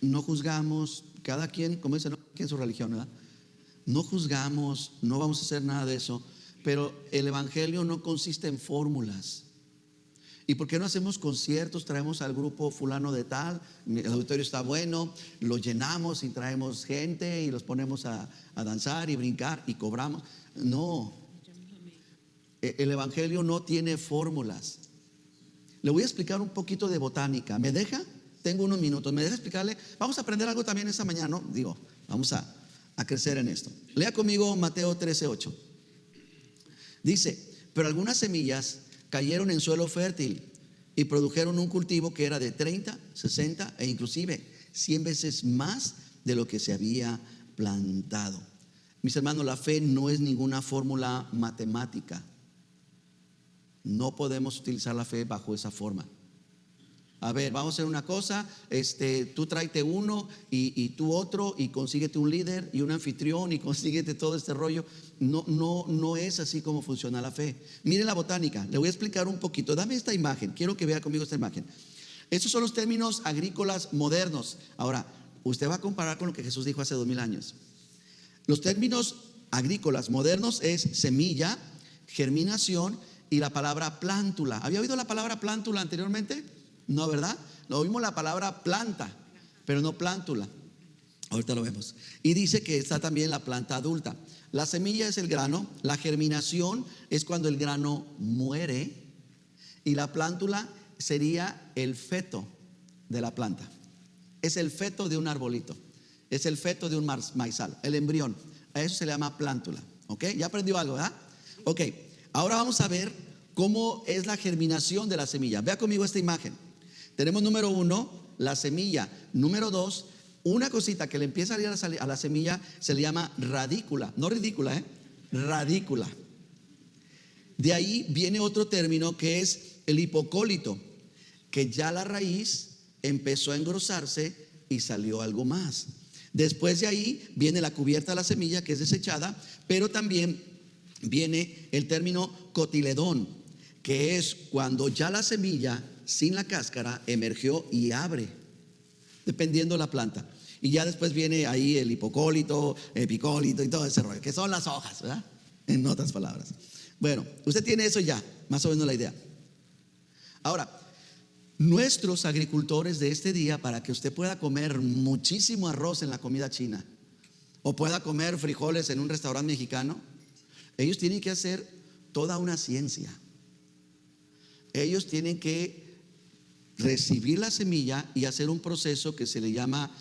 no juzgamos, cada quien, como dice, no, en su religión, ¿verdad? No juzgamos, no vamos a hacer nada de eso, pero el evangelio no consiste en fórmulas. ¿Y por qué no hacemos conciertos? Traemos al grupo fulano de tal, el auditorio está bueno, lo llenamos y traemos gente y los ponemos a danzar y brincar y cobramos. No, el evangelio no tiene fórmulas. Le voy a explicar un poquito de botánica. ¿Me deja? Tengo unos minutos. ¿Me deja explicarle? Vamos a aprender algo también esta mañana, ¿no? Vamos a crecer en esto. Lea conmigo Mateo 13:8. Dice, pero algunas semillas cayeron en suelo fértil y produjeron un cultivo que era de 30, 60 e inclusive 100 veces más de lo que se había plantado. Mis hermanos, la fe no es ninguna fórmula matemática. No podemos utilizar la fe bajo esa forma. A ver, vamos a hacer una cosa, tú tráete uno y tú otro, y consíguete un líder y un anfitrión y consíguete todo este rollo. No es así como funciona la fe. Mire la botánica, le voy a explicar un poquito. Dame esta imagen, quiero que vea conmigo esta imagen. Estos son los términos agrícolas modernos. Ahora, usted va a comparar con lo que Jesús dijo hace 2000 años. Los términos agrícolas modernos es semilla, germinación y la palabra plántula. ¿Había oído la palabra plántula anteriormente? No, ¿verdad? Lo oímos la palabra planta, pero no plántula. Ahorita lo vemos. Y dice que está también la planta adulta. La semilla es el grano, la germinación es cuando el grano muere, y la plántula sería el feto de la planta. Es el feto de un arbolito, es el feto de un maizal, el embrión. A eso se le llama plántula. ¿Ok? Ya aprendió algo, ¿verdad? Ok, ahora vamos a ver cómo es la germinación de la semilla. Vea conmigo esta imagen. Tenemos número 1, la semilla. Número 2, una cosita que le empieza a salir a la semilla se le llama radícula. No ridícula, radícula. De ahí viene otro término que es el hipocólito, que ya la raíz empezó a engrosarse y salió algo más. Después de ahí viene la cubierta de la semilla, que es desechada, pero también viene el término cotiledón, que es cuando ya la semilla sin la cáscara emergió y abre, dependiendo de la planta. Y ya después viene ahí el hipocólito, epicólito y todo ese rollo, que son las hojas, ¿verdad? En otras palabras. Bueno, usted tiene eso ya, más o menos la idea. Ahora, nuestros agricultores de este día, para que usted pueda comer muchísimo arroz en la comida china, o pueda comer frijoles en un restaurante mexicano, ellos tienen que hacer toda una ciencia. Ellos tienen que recibir la semilla y hacer un proceso que se le llama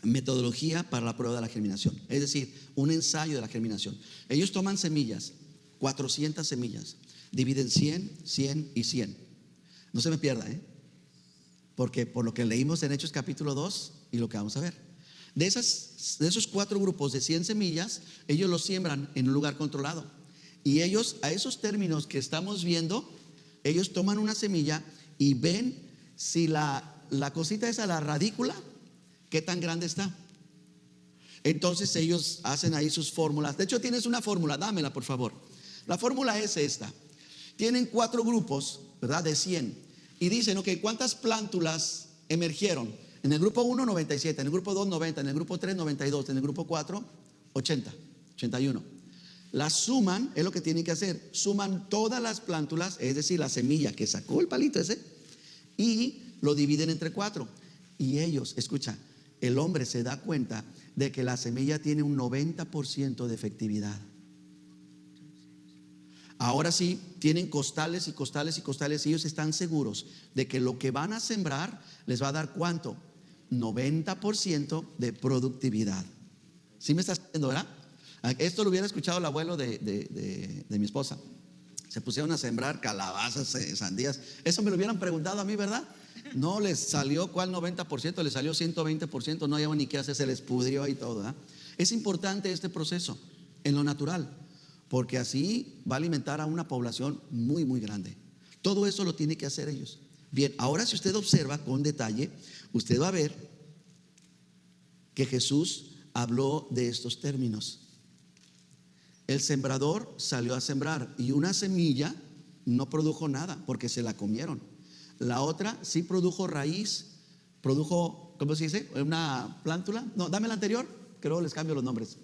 metodología para la prueba de la germinación, es decir, un ensayo de la germinación. Ellos toman semillas, 400 semillas, dividen 100, 100 y 100. No se me pierda, porque por lo que leímos en Hechos capítulo 2 y lo que vamos a ver, de esos 4 grupos de 100 semillas, ellos los siembran en un lugar controlado. Y ellos, a esos términos que estamos viendo, ellos toman una semilla y ven si la cosita esa, la radícula, qué tan grande está. Entonces ellos hacen ahí sus fórmulas. De hecho, tienes una fórmula, dámela por favor. La fórmula es esta. Tienen 4 grupos, ¿verdad? De 100. Y dicen, ok, ¿cuántas plántulas emergieron? En el grupo 1, 97, en el grupo 2, 90, en el grupo 3, 92, en el grupo 4, 80, 81. Las suman, es lo que tienen que hacer. Suman todas las plántulas, es decir, la semilla que sacó el palito ese, y lo dividen entre 4. Y ellos, escucha, el hombre se da cuenta de que la semilla tiene un 90% de efectividad. Ahora sí, tienen costales y costales y costales, y ellos están seguros de que lo que van a sembrar les va a dar ¿cuánto? 90% de productividad. ¿Sí me estás viendo, verdad? Esto lo hubiera escuchado el abuelo de mi esposa. Se pusieron a sembrar calabazas, sandías. Eso me lo hubieran preguntado a mí, ¿verdad? No les salió ¿cuál 90%? Les salió 120%. No había ni qué hacer, se les pudrió ahí todo, ¿verdad? Es importante este proceso en lo natural, porque así va a alimentar a una población muy, muy grande. Todo eso lo tiene que hacer ellos. Bien, ahora si usted observa con detalle, usted va a ver que Jesús habló de estos términos. El sembrador salió a sembrar y una semilla no produjo nada porque se la comieron. La otra sí produjo raíz, produjo, ¿cómo se dice? Una plántula. No, dame la anterior, que luego les cambio los nombres.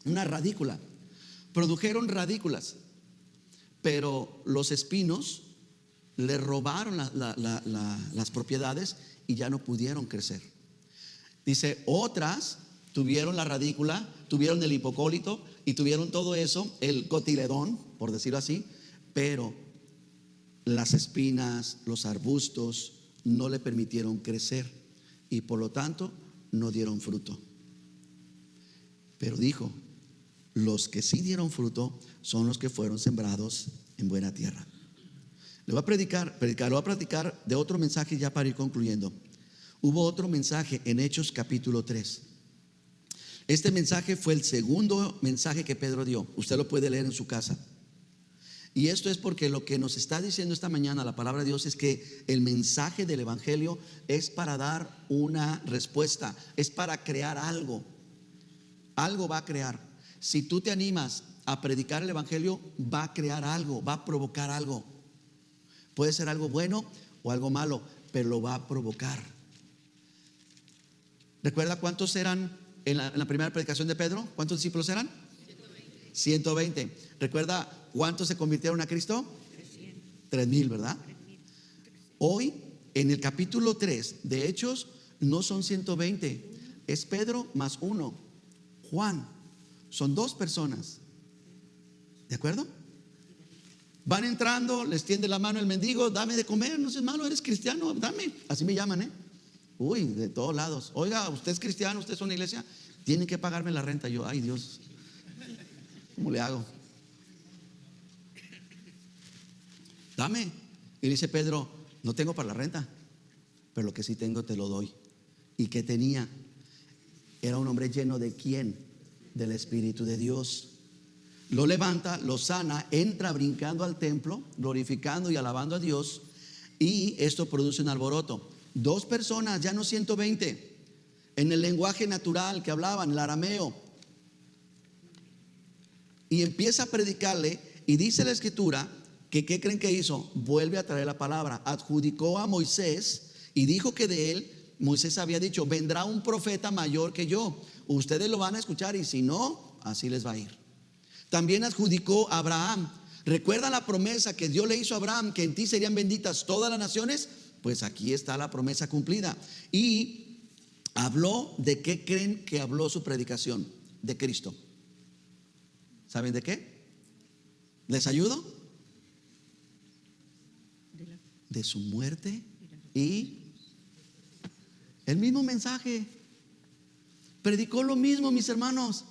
Una radícula. Produjeron radículas, pero los espinos le robaron las propiedades y ya no pudieron crecer. Dice, otras tuvieron la radícula, tuvieron el hipocólito y tuvieron todo eso, el cotiledón, por decirlo así, pero las espinas, los arbustos no le permitieron crecer y por lo tanto no dieron fruto. Pero dijo, los que sí dieron fruto son los que fueron sembrados en buena tierra. Le voy a predicar, le voy a platicar de otro mensaje ya para ir concluyendo. Hubo otro mensaje en Hechos capítulo 3. Este mensaje fue el segundo mensaje que Pedro dio. Usted lo puede leer en su casa. Y esto es porque lo que nos está diciendo esta mañana la palabra de Dios es que el mensaje del evangelio es para dar una respuesta, es para crear algo. Algo va a crear. Si tú te animas a predicar el evangelio, va a crear algo, va a provocar algo. Puede ser algo bueno o algo malo, pero lo va a provocar. ¿Recuerda cuántos eran en la primera predicación de Pedro? ¿Cuántos discípulos eran? 120. ¿Recuerda cuántos se convirtieron a Cristo? 3,000, ¿verdad? Hoy, en el capítulo 3 de Hechos, no son 120, es Pedro más uno, Juan. Son 2 personas. ¿De acuerdo? Van entrando, les tiende la mano el mendigo, dame de comer, no seas malo, eres cristiano, dame. Así me llaman, Uy, de todos lados. Oiga, usted es cristiano, usted es una iglesia, tienen que pagarme la renta. Yo, ay Dios, ¿cómo le hago? Dame. Y dice Pedro, no tengo para la renta, pero lo que sí tengo te lo doy. ¿Y qué tenía? Era un hombre lleno de ¿quién? Del Espíritu de Dios. Lo levanta, lo sana, entra brincando al templo, glorificando y alabando a Dios. Y esto produce un alboroto. 2 personas, ya no 120, en el lenguaje natural que hablaban, el arameo. Y empieza a predicarle. Y dice la escritura que ¿qué creen que hizo? Vuelve a traer la palabra. Adjudicó a Moisés y dijo que de él, Moisés había dicho, vendrá un profeta mayor que yo. Ustedes lo van a escuchar y si no, así les va a ir. También adjudicó a Abraham. ¿Recuerda la promesa que Dios le hizo a Abraham, que en ti serían benditas todas las naciones? Pues aquí está la promesa cumplida. Y habló de qué creen que habló su predicación, de Cristo. ¿Saben de qué? ¿Les ayudo? De su muerte y el mismo mensaje. Predicó lo mismo, mis hermanos.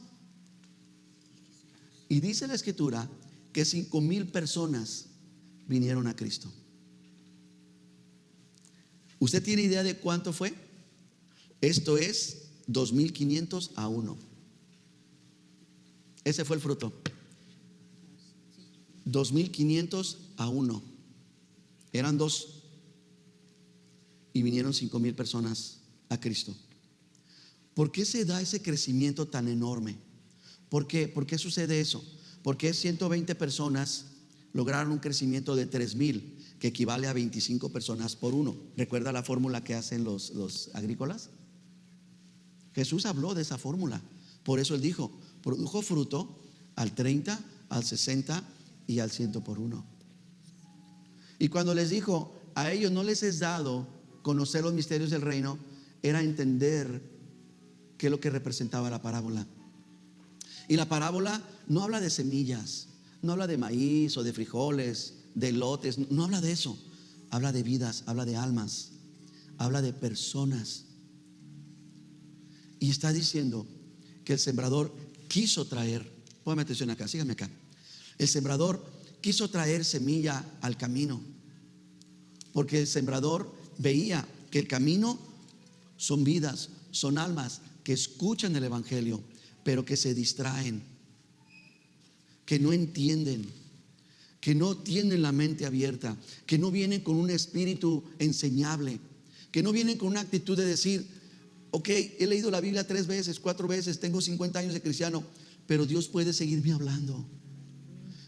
Y dice la escritura que 5,000 personas vinieron a Cristo. ¿Usted tiene idea de cuánto fue? Esto es 2,500 a 1. Ese fue el fruto. 2,500 a 1. Eran 2. Y vinieron 5,000 personas a Cristo. ¿Por qué se da ese crecimiento tan enorme? ¿Por qué? ¿Por qué sucede eso? Porque 120 personas lograron un crecimiento de 3,000, que equivale a 25 personas por 1. ¿Recuerda la fórmula que hacen los agrícolas? Jesús habló de esa fórmula. Por eso él dijo, produjo fruto al 30, al 60 y al 100 por 1. Y cuando les dijo, a ellos no les es dado conocer los misterios del reino, era entender qué es lo que representaba la parábola. Y la parábola no habla de semillas, no habla de maíz o de frijoles, de elotes, no habla de eso. Habla de vidas, habla de almas, habla de personas. Y está diciendo que el sembrador quiso traer, póngame atención acá, síganme acá. El sembrador quiso traer semilla al camino, porque el sembrador veía que el camino son vidas, son almas que escuchan el evangelio, pero que se distraen, que no entienden, que no tienen la mente abierta, que no vienen con un espíritu enseñable, que no vienen con una actitud de decir, ok, he leído la Biblia 3 veces, 4 veces, tengo 50 años de cristiano, pero Dios puede seguirme hablando,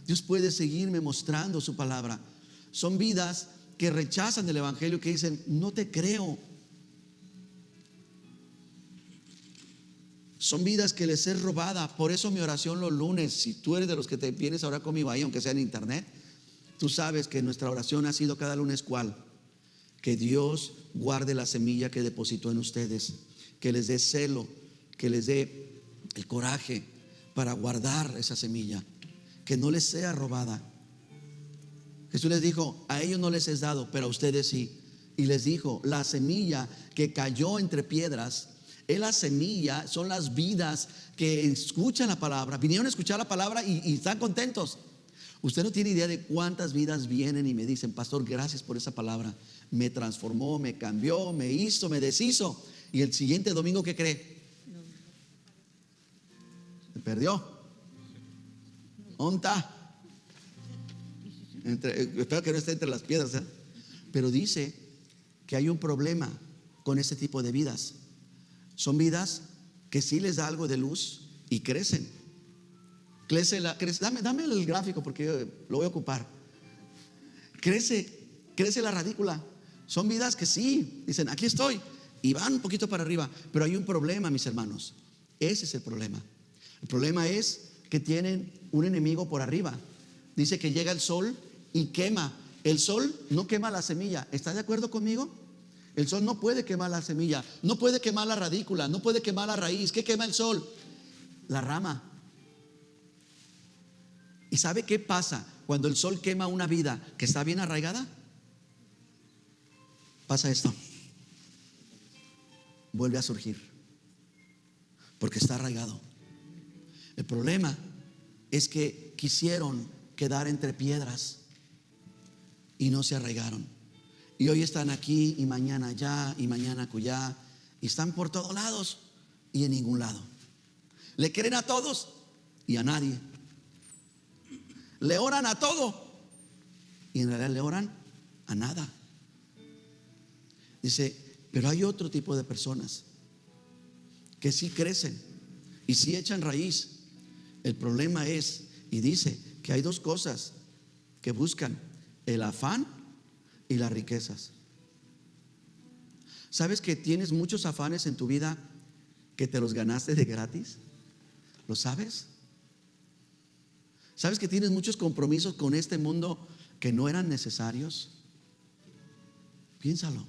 Dios puede seguirme mostrando su palabra. Son vidas que rechazan el evangelio, que dicen, no te creo. Son vidas que les es robada. Por eso mi oración los lunes, si tú eres de los que te vienes ahora conmigo ahí, aunque sea en internet, tú sabes que nuestra oración ha sido cada lunes ¿cuál? Que Dios guarde la semilla que depositó en ustedes, que les dé celo, que les dé el coraje para guardar esa semilla, que no les sea robada. Jesús les dijo, a ellos no les es dado, pero a ustedes sí. Y les dijo, la semilla que cayó entre piedras es la semilla, son las vidas que escuchan la palabra, vinieron a escuchar la palabra y están contentos. Usted no tiene idea de cuántas vidas vienen y me dicen, pastor, gracias por esa palabra, me transformó, me cambió, me hizo, me deshizo. Y el siguiente domingo, ¿qué cree? Se perdió. ¿Dónde está? Espero que no esté entre las piedras, ¿eh? Pero dice que hay un problema con este tipo de vidas. Son vidas que sí les da algo de luz y crecen. Dame el gráfico porque yo lo voy a ocupar. Crece la radícula. Son vidas que sí, dicen, aquí estoy, y van un poquito para arriba. Pero hay un problema, mis hermanos. Ese es el problema. El problema es que tienen un enemigo por arriba. Dice que llega el sol y quema. El sol no quema la semilla. ¿Está de acuerdo conmigo? El sol no puede quemar la semilla, no puede quemar la radícula, no puede quemar la raíz. ¿Qué quema el sol? La rama. ¿Y sabe qué pasa cuando el sol quema una vida que está bien arraigada? Pasa esto. Vuelve a surgir porque está arraigado. El problema es que quisieron quedar entre piedras y no se arraigaron. Y hoy están aquí y mañana allá y mañana acullá, y están por todos lados y en ningún lado. Le creen a todos y a nadie. Le oran a todo y en realidad le oran a nada. Dice, pero hay otro tipo de personas que sí crecen y sí echan raíz. El problema es, y dice que hay dos cosas que buscan: el afán y las riquezas. ¿Sabes que tienes muchos afanes en tu vida que te los ganaste de gratis? ¿Lo sabes? ¿Sabes que tienes muchos compromisos con este mundo que no eran necesarios? Piénsalo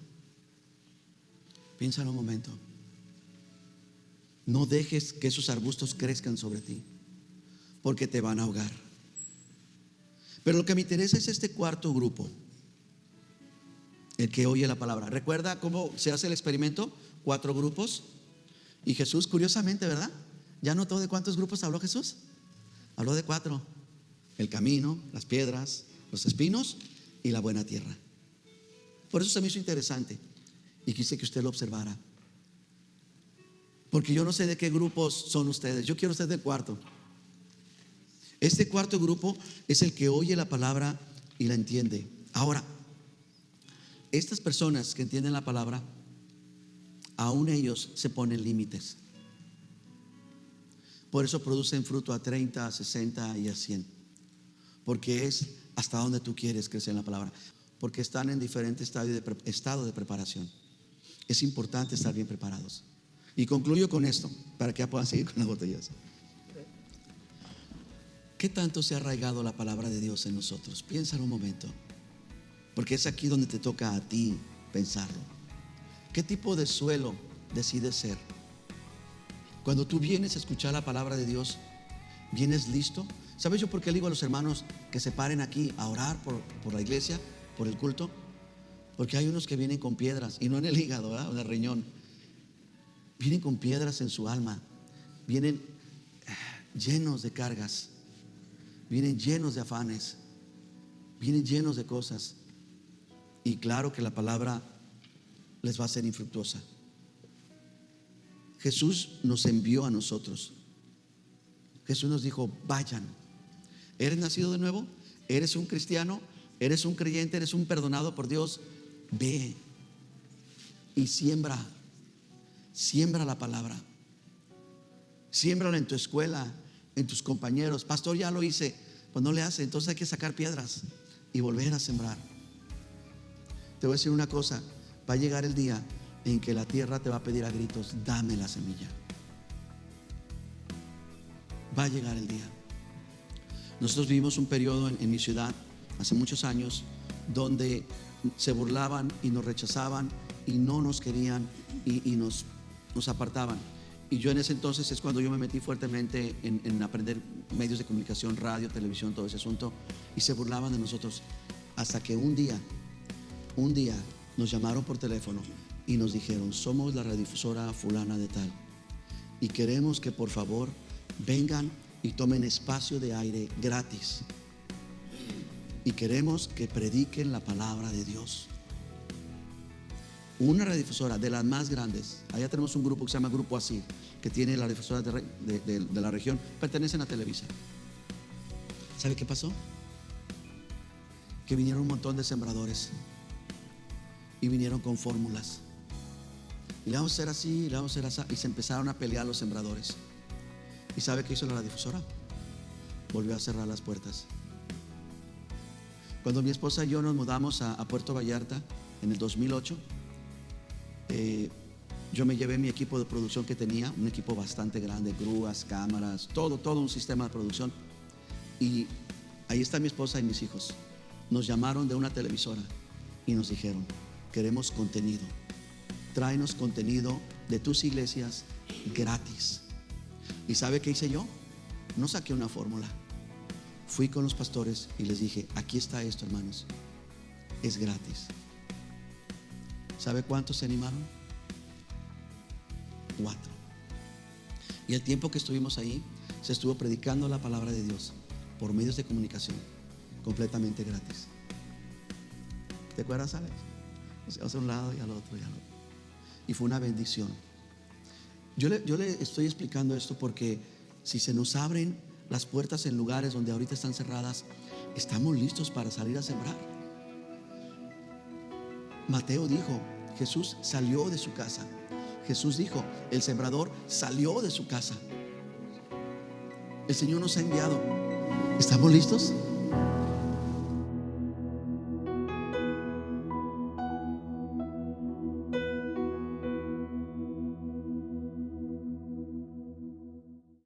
un momento. No dejes que esos arbustos crezcan sobre ti, porque te van a ahogar. Pero lo que me interesa es este cuarto grupo, el que oye la palabra. ¿Recuerda cómo se hace el experimento? 4 grupos. Y Jesús, curiosamente, ¿verdad? ¿Ya notó de cuántos grupos habló Jesús? Habló de 4: el camino, las piedras, los espinos y la buena tierra. Por eso se me hizo interesante y quise que usted lo observara, porque yo no sé de qué grupos son ustedes. Yo quiero ser del cuarto. Este cuarto grupo es el que oye la palabra y la entiende. Ahora, estas personas que entienden la palabra, aún ellos se ponen límites. Por eso producen fruto a 30, a 60 y a 100. Porque es hasta donde tú quieres crecer en la palabra. Porque están en diferentes estado de preparación. Es importante estar bien preparados. Y concluyo con esto, para que ya puedan seguir con las botellas. ¿Qué tanto se ha arraigado la palabra de Dios en nosotros? Piénsalo un momento, porque es aquí donde te toca a ti pensarlo. ¿Qué tipo de suelo decides ser? Cuando tú vienes a escuchar la palabra de Dios, ¿vienes listo? ¿Sabes yo por qué le digo a los hermanos que se paren aquí a orar por la iglesia, por el culto? Porque hay unos que vienen con piedras, y no en el hígado, ¿verdad? O en el riñón. Vienen con piedras en su alma. Vienen llenos de cargas. Vienen llenos de afanes. Vienen llenos de cosas. Y claro que la palabra les va a ser infructuosa. Jesús nos envió a nosotros. Jesús nos dijo: vayan. ¿Eres nacido de nuevo? ¿Eres un cristiano? ¿Eres un creyente? ¿Eres un perdonado por Dios? Ve y siembra la palabra. Siémbrala en tu escuela, en tus compañeros. Pastor, ya lo hice. Pues no le hace. Entonces hay que sacar piedras y volver a sembrar. Te voy a decir una cosa: va a llegar el día en que la tierra te va a pedir a gritos: dame la semilla. Va a llegar el día. Nosotros vivimos un periodo en mi ciudad hace muchos años donde se burlaban y nos rechazaban y no nos querían y nos apartaban. Y yo en ese entonces es cuando yo me metí fuertemente en aprender medios de comunicación, radio, televisión, todo ese asunto, y se burlaban de nosotros, hasta que un día nos llamaron por teléfono y nos dijeron: somos la radiodifusora fulana de tal y queremos que por favor vengan y tomen espacio de aire gratis, y queremos que prediquen la palabra de Dios. Una radiodifusora de las más grandes. Allá tenemos un grupo que se llama Grupo Así, que tiene las radiodifusoras de la región, pertenecen a Televisa. ¿Sabe qué pasó? que vinieron un montón de sembradores y vinieron con fórmulas. Y le vamos a hacer así, le vamos a hacer así. Y se empezaron a pelear los sembradores. ¿Y sabe qué hizo la radiodifusora? Volvió a cerrar las puertas. Cuando mi esposa y yo nos mudamos a Puerto Vallarta en el 2008, yo me llevé mi equipo de producción que tenía, un equipo bastante grande, grúas, cámaras, todo un sistema de producción. Y ahí está mi esposa y mis hijos. Nos llamaron de una televisora y nos dijeron: queremos contenido, tráenos contenido de tus iglesias gratis. ¿Y sabe qué hice yo? No saqué una fórmula. Fui con los pastores y les dije: aquí está esto, hermanos, es gratis. ¿Sabe cuántos se animaron? 4. Y el tiempo que estuvimos ahí, se estuvo predicando la palabra de Dios por medios de comunicación, completamente gratis. ¿Te acuerdas, Alex? A un lado y al otro y al otro. Y fue una bendición. Yo le estoy explicando esto porque si se nos abren las puertas en lugares donde ahorita están cerradas, estamos listos para salir a sembrar. Mateo dijo: Jesús salió de su casa. Jesús dijo: el sembrador salió de su casa. El Señor nos ha enviado. ¿Estamos listos?